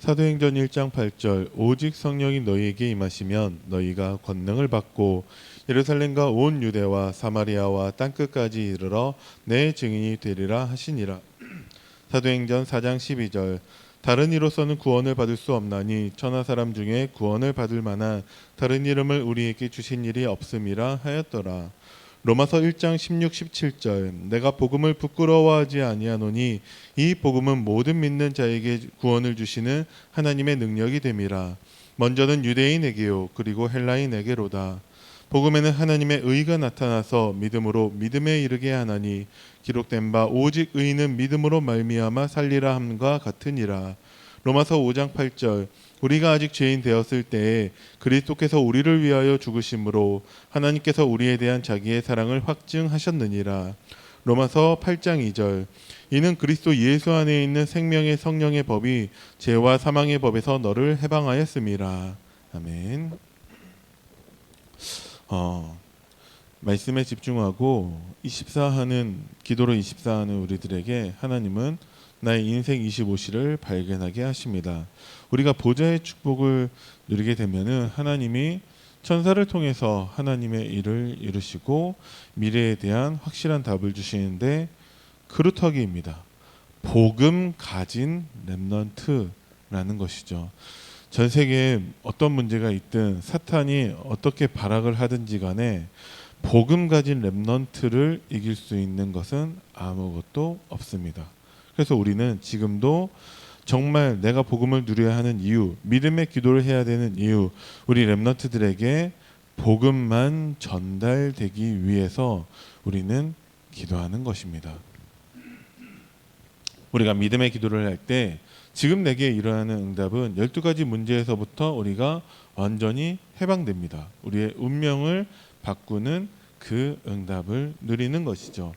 사도행전 1장 8절 오직 성령이 너희에게 임하시면 너희가 권능을 받고 예루살렘과 온 유대와 사마리아와 땅끝까지 이르러 내 증인이 되리라 하시니라. 사도행전 4장 12절 다른 이로서는 구원을 받을 수 없나니 천하 사람 중에 구원을 받을 만한 다른 이름을 우리에게 주신 일이 없음이라 하였더라. 로마서 1장 16, 17절 내가 복음을 부끄러워하지 아니하노니 이 복음은 모든 믿는 자에게 구원을 주시는 하나님의 능력이 됨이라. 먼저는 유대인에게요 그리고 헬라인에게로다. 복음에는 하나님의 의가 나타나서 믿음으로 믿음에 이르게 하나니 기록된 바 오직 의인은 믿음으로 말미암아 살리라 함과 같으니라. 로마서 5장 8절 우리가 아직 죄인 되었을 때에 그리스도께서 우리를 위하여 죽으심으로 하나님께서 우리에 대한 자기의 사랑을 확증하셨느니라. 로마서 8장 2절 이는 그리스도 예수 안에 있는 생명의 성령의 법이 죄와 사망의 법에서 너를 해방하였음이라. 아멘. 말씀에 집중하고 24하는 기도로 24하는 우리들에게 하나님은 나의 인생 25시를 발견하게 하십니다. 우리가 보좌의 축복을 누리게 되면은 하나님이 천사를 통해서 하나님의 일을 이루시고 미래에 대한 확실한 답을 주시는데 그루터기입니다. 복음 가진 렘넌트라는 것이죠. 전 세계에 어떤 문제가 있든 사탄이 어떻게 발악을 하든지 간에 복음 가진 렘넌트를 이길 수 있는 것은 아무것도 없습니다. 그래서 우리는 지금도 정말 내가 복음을 누려야 하는 이유, 믿음의 기도를 해야 되는 이유, 우리 렘넌트들에게 복음만 전달되기 위해서 우리는 기도하는 것입니다. 우리가 믿음의 기도를 할 때 지금 내게 일어나는 응답은 12가지 문제에서부터 우리가 완전히 해방됩니다. 우리의 운명을 바꾸는 그 응답을 누리는 것이죠.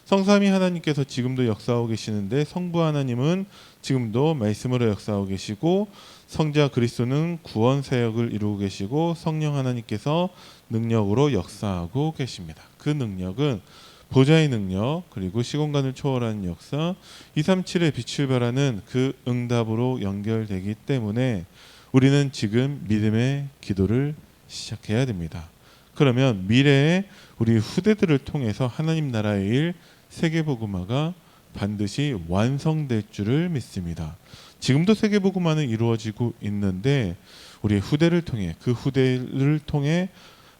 성삼위 하나님께서 지금도 역사하고 계시는데 성부 하나님은 지금도 말씀으로 역사하고 계시고 성자 그리스도는 구원 사역을 이루고 계시고 성령 하나님께서 능력으로 역사하고 계십니다. 그 능력은 보좌의 능력 그리고 시공간을 초월하는 역사 237의 빛을 발하는 그 응답으로 연결되기 때문에 우리는 지금 믿음의 기도를 시작해야 됩니다. 그러면 미래에 우리 후대들을 통해서 하나님 나라의 일 세계복음화가 반드시 완성될 줄을 믿습니다. 지금도 세계복음화는 이루어지고 있는데 우리 후대를 통해 그 후대를 통해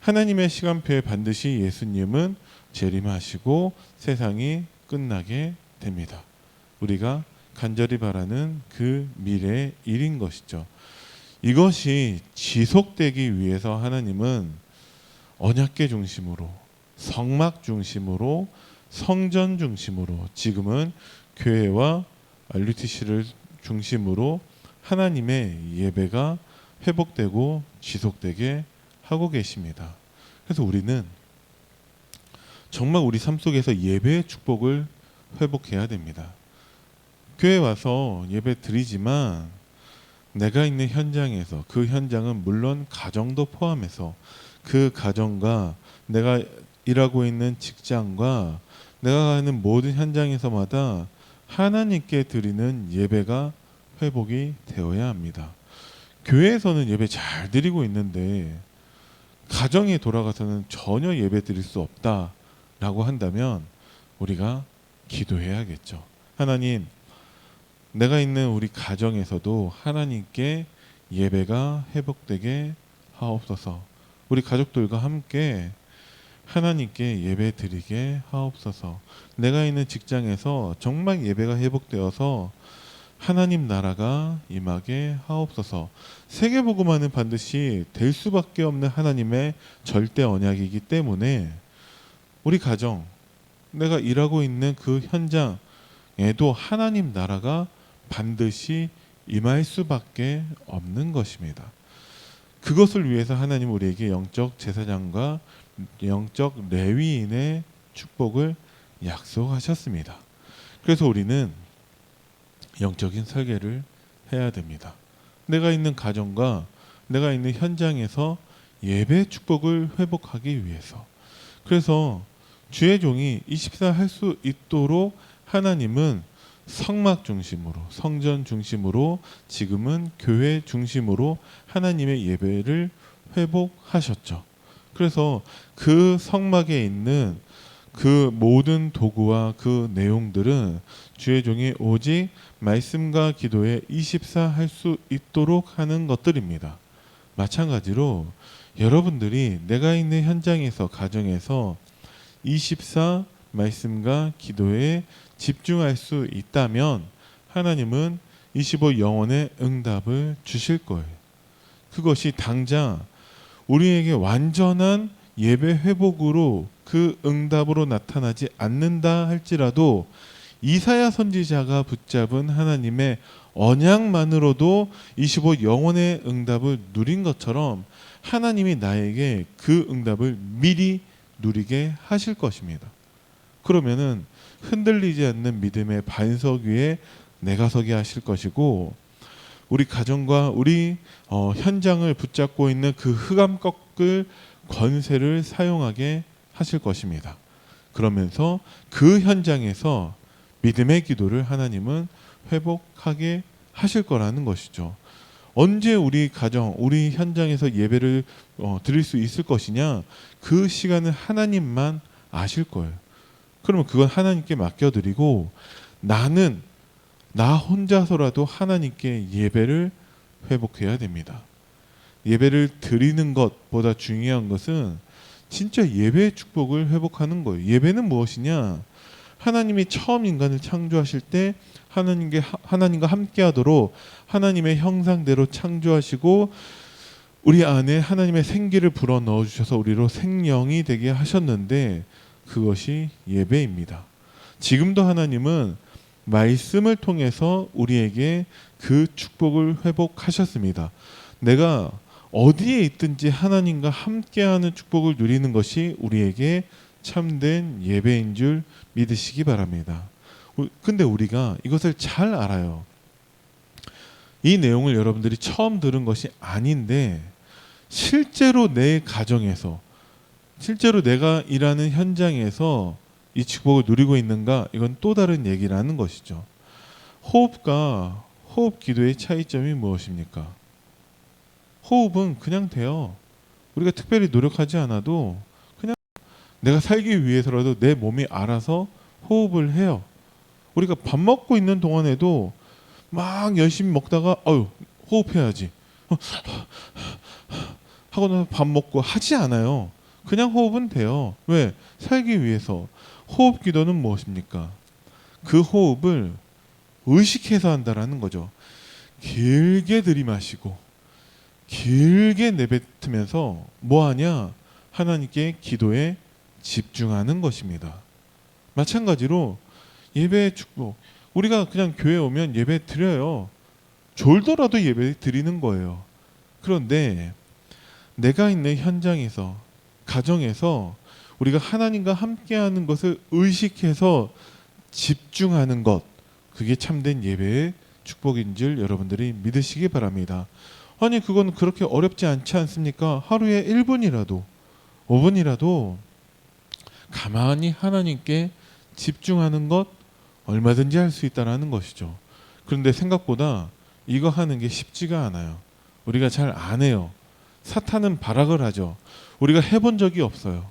하나님의 시간표에 반드시 예수님은 재림하시고 세상이 끝나게 됩니다. 우리가 간절히 바라는 그 미래의 일인 것이죠. 이것이 지속되기 위해서 하나님은 언약궤 중심으로 성막 중심으로 성전 중심으로 지금은 교회와 RUTC를 중심으로 하나님의 예배가 회복되고 지속되게 하고 계십니다. 그래서 우리는 정말 우리 삶 속에서 예배의 축복을 회복해야 됩니다. 교회 와서 예배 드리지만 내가 있는 현장에서 그 현장은 물론 가정도 포함해서 그 가정과 내가 일하고 있는 직장과 내가 가는 모든 현장에서마다 하나님께 드리는 예배가 회복이 되어야 합니다. 교회에서는 예배 잘 드리고 있는데 가정에 돌아가서는 전혀 예배 드릴 수 없다라고 한다면 우리가 기도해야겠죠. 하나님, 내가 있는 우리 가정에서도 하나님께 예배가 회복되게 하옵소서. 우리 가족들과 함께 하나님께 예배 드리게 하옵소서. 내가 있는 직장에서 정말 예배가 회복되어서 하나님 나라가 임하게 하옵소서. 세계복음화는 반드시 될 수밖에 없는 하나님의 절대 언약이기 때문에 우리 가정, 내가 일하고 있는 그 현장에도 하나님 나라가 반드시 임할 수밖에 없는 것입니다. 그것을 위해서 하나님 우리에게 영적 제사장과 영적 레위인의 축복을 약속하셨습니다. 그래서 우리는 영적인 설계를 해야 됩니다. 내가 있는 가정과 내가 있는 현장에서 예배 축복을 회복하기 위해서. 그래서 주의 종이 24 할 수 있도록 하나님은 성막 중심으로, 성전 중심으로, 지금은 교회 중심으로 하나님의 예배를 회복하셨죠. 그래서 그 성막에 있는 그 모든 도구와 그 내용들은 주의 종이 오직 말씀과 기도에 24 할 수 있도록 하는 것들입니다. 마찬가지로 여러분들이 내가 있는 현장에서, 가정에서 24 말씀과 기도에 집중할 수 있다면 하나님은 25 영혼의 응답을 주실 거예요. 그것이 당장 우리에게 완전한 예배 회복으로 그 응답으로 나타나지 않는다 할지라도 이사야 선지자가 붙잡은 하나님의 언약만으로도 25 영혼의 응답을 누린 것처럼 하나님이 나에게 그 응답을 미리 누리게 하실 것입니다. 그러면은 흔들리지 않는 믿음의 반석 위에 내가 서게 하실 것이고, 우리 가정과 우리 현장을 붙잡고 있는 그 흑암 꺾을 권세를 사용하게 하실 것입니다. 그러면서 그 현장에서 믿음의 기도를 하나님은 회복하게 하실 거라는 것이죠. 언제 우리 가정, 우리 현장에서 예배를 드릴 수 있을 것이냐? 그 시간은 하나님만 아실 거예요. 그러면 그건 하나님께 맡겨드리고, 나는 나 혼자서라도 하나님께 예배를 회복해야 됩니다. 예배를 드리는 것보다 중요한 것은 진짜 예배의 축복을 회복하는 거예요. 예배는 무엇이냐? 하나님이 처음 인간을 창조하실 때 하나님과 함께하도록 하나님의 형상대로 창조하시고 우리 안에 하나님의 생기를 불어 넣어 주셔서 우리로 생명이 되게 하셨는데, 그것이 예배입니다. 지금도 하나님은 말씀을 통해서 우리에게 그 축복을 회복하셨습니다. 내가 어디에 있든지 하나님과 함께하는 축복을 누리는 것이 우리에게 참된 예배인 줄 믿으시기 바랍니다. 근데 우리가 이것을 잘 알아요. 이 내용을 여러분들이 처음 들은 것이 아닌데, 실제로 내 가정에서, 실제로 내가 일하는 현장에서 이 축복을 누리고 있는가? 이건 또 다른 얘기라는 것이죠. 호흡과 호흡 기도의 차이점이 무엇입니까? 호흡은 그냥 돼요. 우리가 특별히 노력하지 않아도 그냥 내가 살기 위해서라도 내 몸이 알아서 호흡을 해요. 우리가 밥 먹고 있는 동안에도 막 열심히 먹다가 호흡해야지 하고 나서 밥 먹고 하지 않아요. 그냥 호흡은 돼요. 왜? 살기 위해서. 호흡 기도는 무엇입니까? 그 호흡을 의식해서 한다라는 거죠. 길게 들이마시고 길게 내뱉으면서 뭐하냐? 하나님께 기도에 집중하는 것입니다. 마찬가지로 예배의 축복, 우리가 그냥 교회 오면 예배 드려요. 졸더라도 예배 드리는 거예요. 그런데 내가 있는 현장에서, 가정에서 우리가 하나님과 함께하는 것을 의식해서 집중하는 것, 그게 참된 예배의 축복인 줄 여러분들이 믿으시기 바랍니다. 아니 그건 그렇게 어렵지 않지 않습니까? 하루에 1분이라도 5분이라도 가만히 하나님께 집중하는 것 얼마든지 할 수 있다는 것이죠. 그런데 생각보다 이거 하는 게 쉽지가 않아요. 우리가 잘 안 해요. 사탄은 발악을 하죠. 우리가 해본 적이 없어요.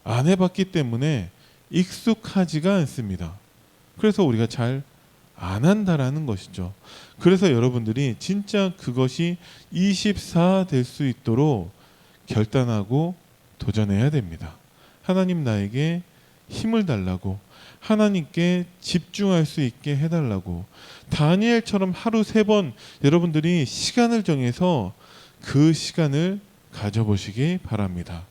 안 해봤기 때문에 익숙하지가 않습니다. 그래서 우리가 잘 안 한다라는 것이죠. 그래서 여러분들이 진짜 그것이 24 될 수 있도록 결단하고 도전해야 됩니다. 하나님 나에게 힘을 달라고, 하나님께 집중할 수 있게 해달라고, 다니엘처럼 하루 3번 여러분들이 시간을 정해서 그 시간을 가져보시기 바랍니다.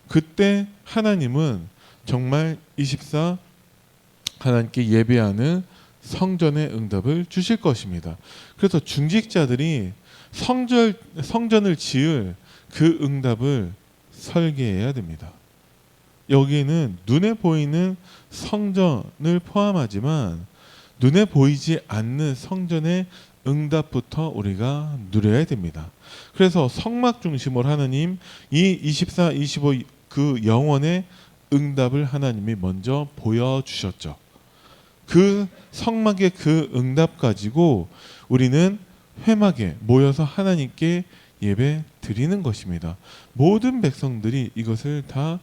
그때 하나님은 정말 24 하나님께 예배하는 성전의 응답을 주실 것입니다. 그래서 중직자들이 성전을 지을 그 응답을 설계해야 됩니다. 여기에는 눈에 보이는 성전을 포함하지만 눈에 보이지 않는 성전의 응답부터 우리가 누려야 됩니다. 그래서 성막 중심으로 하나님 이 24, 25 그 영원의 응답을 하나님이 먼저 보여주셨죠. 그 성막의 그 응답 가지고 우리는 회막에 모여서 하나님께 예배 드리는 것입니다. 모든 백성들이 이것을 다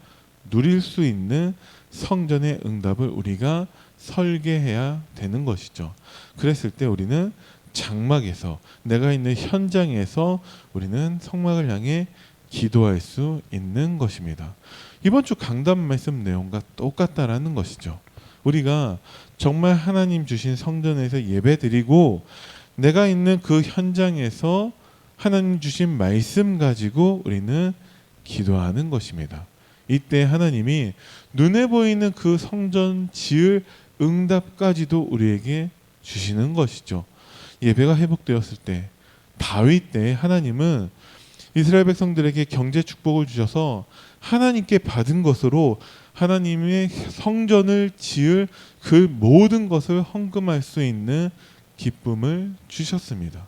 누릴 수 있는 성전의 응답을 우리가 설계해야 되는 것이죠. 그랬을 때 우리는 장막에서, 내가 있는 현장에서 우리는 성막을 향해 기도할 수 있는 것입니다. 이번 주 강단 말씀 내용과 똑같다라는 것이죠. 우리가 정말 하나님 주신 성전에서 예배드리고 내가 있는 그 현장에서 하나님 주신 말씀 가지고 우리는 기도하는 것입니다. 이때 하나님이 눈에 보이는 그 성전 지을 응답까지도 우리에게 주시는 것이죠. 예배가 회복되었을 때, 다윗 때 하나님은 이스라엘 백성들에게 경제 축복을 주셔서 하나님께 받은 것으로 하나님의 성전을 지을 그 모든 것을 헌금할 수 있는 기쁨을 주셨습니다.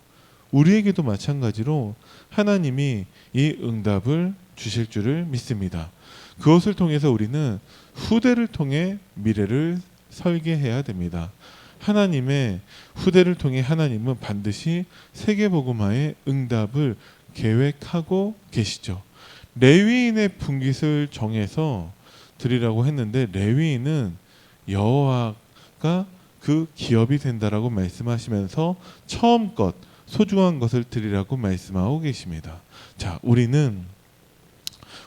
우리에게도 마찬가지로 하나님이 이 응답을 주실 줄을 믿습니다. 그것을 통해서 우리는 후대를 통해 미래를 설계해야 됩니다. 하나님의 후대를 통해 하나님은 반드시 세계복음화의 응답을 계획하고 계시죠. 레위인의 분깃을 정해서 드리라고 했는데 레위인은 여호와가 그 기업이 된다라고 말씀하시면서 처음껏 소중한 것을 드리라고 말씀하고 계십니다. 자, 우리는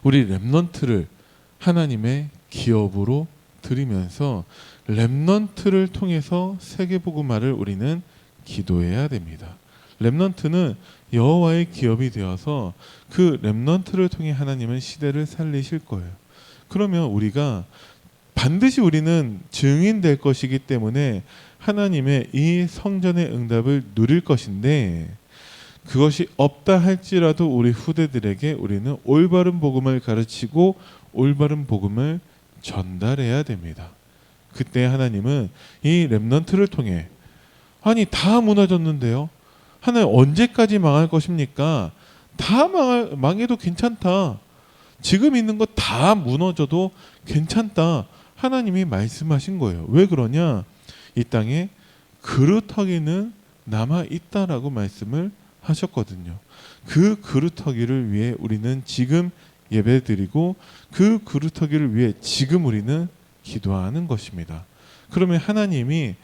우리 렘넌트를 하나님의 기업으로 드리면서 렘넌트를 통해서 세계복음화를 우리는 기도해야 됩니다. 렘넌트는 여호와의 기업이 되어서 그 렘넌트를 통해 하나님은 시대를 살리실 거예요. 그러면 우리가 반드시 우리는 증인될 것이기 때문에 하나님의 이 성전의 응답을 누릴 것인데 그것이 없다 할지라도 우리 후대들에게 우리는 올바른 복음을 가르치고 올바른 복음을 전달해야 됩니다. 그때 하나님은 이 렘넌트를 통해 아니 다 무너졌는데요. 하나님 언제까지 망할 것입니까? 다 망해도 괜찮다. 지금 있는 거 다 무너져도 괜찮다. 하나님이 말씀하신 거예요. 왜 그러냐? 이 땅에 그루터기는 남아 있다라고 말씀을 하셨거든요. 그 그루터기를 위해 우리는 지금 예배드리고 그 그루터기를 위해 지금 우리는 기도하는 것입니다. 그러면 하나님이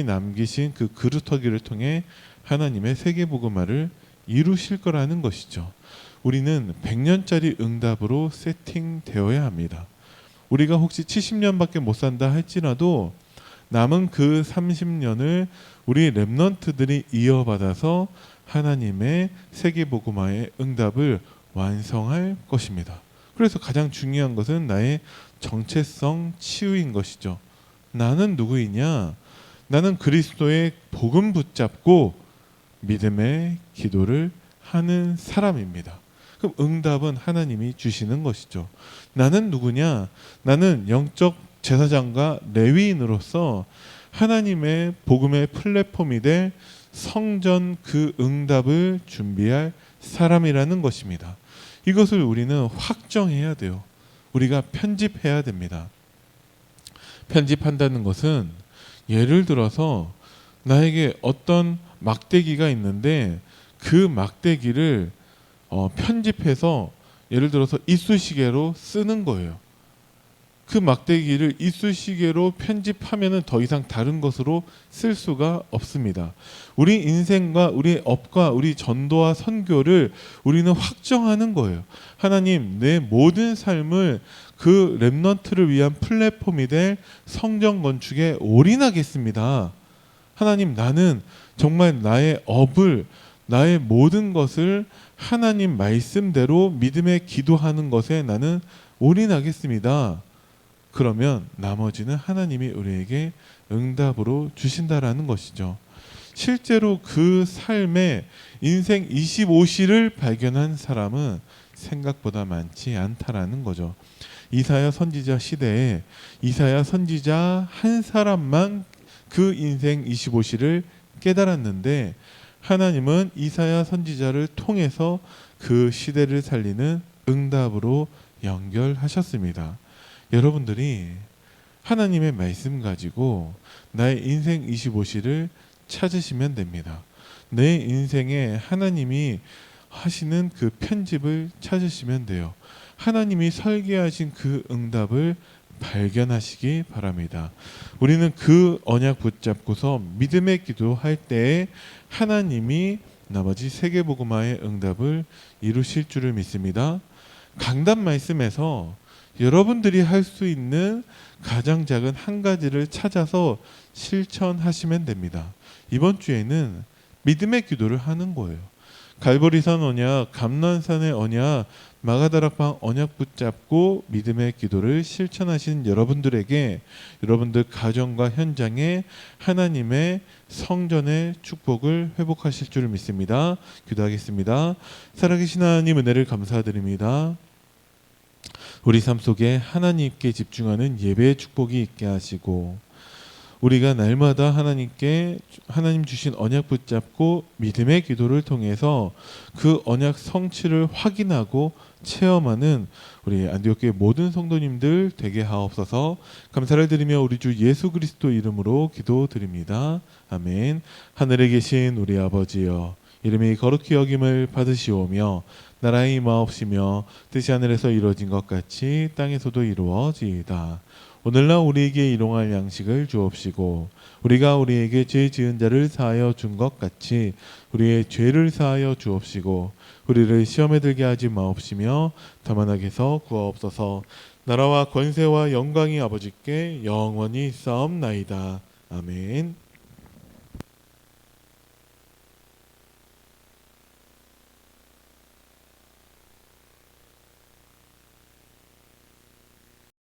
남기신 그 그루터기를 통해 하나님의 세계복음화를 이루실 거라는 것이죠. 우리는 100년짜리 응답으로 세팅되어야 합니다. 우리가 혹시 70년밖에 못 산다 할지라도 남은 그 30년을 우리 렘넌트들이 이어받아서 하나님의 세계복음화의 응답을 완성할 것입니다. 그래서 가장 중요한 것은 나의 정체성 치유인 것이죠. 나는 누구이냐? 나는 그리스도의 복음 붙잡고 믿음의 기도를 하는 사람입니다. 그럼 응답은 하나님이 주시는 것이죠. 나는 누구냐? 나는 영적 제사장과 레위인으로서 하나님의 복음의 플랫폼이 될 성전 그 응답을 준비할 사람이라는 것입니다. 이것을 우리는 확정해야 돼요. 우리가 편집해야 됩니다. 편집한다는 것은 예를 들어서 나에게 어떤 막대기가 있는데 그 막대기를 편집해서 예를 들어서 이쑤시개로 쓰는 거예요. 그 막대기를 이쑤시개로 편집하면은 더 이상 다른 것으로 쓸 수가 없습니다. 우리 인생과 우리 업과 우리 전도와 선교를 우리는 확정하는 거예요. 하나님, 내 모든 삶을 그 렘넌트를 위한 플랫폼이 될 성전 건축에 올인하겠습니다. 하나님, 나는 정말 나의 업을, 나의 모든 것을 하나님 말씀대로 믿음에 기도하는 것에 나는 올인하겠습니다. 그러면 나머지는 하나님이 우리에게 응답으로 주신다라는 것이죠. 실제로 그 삶의 인생 25시를 발견한 사람은 생각보다 많지 않다라는 거죠. 이사야 선지자 시대에 이사야 선지자 한 사람만 그 인생 25시를 깨달았는데 하나님은 이사야 선지자를 통해서 그 시대를 살리는 응답으로 연결하셨습니다. 여러분들이 하나님의 말씀 가지고 나의 인생 25시를 찾으시면 됩니다. 내 인생에 하나님이 하시는 그 편집을 찾으시면 돼요. 하나님이 설계하신 그 응답을 발견하시기 바랍니다. 우리는 그 언약 붙잡고서 믿음의 기도할 때에 하나님이 나머지 세계복음화의 응답을 이루실 줄을 믿습니다. 강단 말씀에서 여러분들이 할 수 있는 가장 작은 한 가지를 찾아서 실천하시면 됩니다. 이번 주에는 믿음의 기도를 하는 거예요. 갈보리산 언약, 감난산의 언약, 마가다락방 언약 붙잡고 믿음의 기도를 실천하신 여러분들에게 여러분들 가정과 현장에 하나님의 성전의 축복을 회복하실 줄 믿습니다. 기도하겠습니다. 살아계신 하나님 은혜를 감사드립니다. 우리 삶 속에 하나님께 집중하는 예배의 축복이 있게 하시고 우리가 날마다 하나님께 하나님 주신 언약 붙잡고 믿음의 기도를 통해서 그 언약 성취를 확인하고 체험하는 우리 안디옥교회 모든 성도님들 되게 하옵소서. 감사를 드리며 우리 주 예수 그리스도 이름으로 기도드립니다. 아멘. 하늘에 계신 우리 아버지여, 이름이 거룩히 여김을 받으시오며 나라의 임하옵시며 뜻이 하늘에서 이루어진 것 같이 땅에서도 이루어지이다. 오늘날 우리에게 일용할 양식을 주옵시고 우리가 우리에게 죄 지은 자를 사하여 준 것 같이 우리의 죄를 사하여 주옵시고 우리를 시험에 들게 하지 마옵시며 다만 악에서 구하옵소서. 나라와 권세와 영광이 아버지께 영원히 있사옵나이다. 아멘.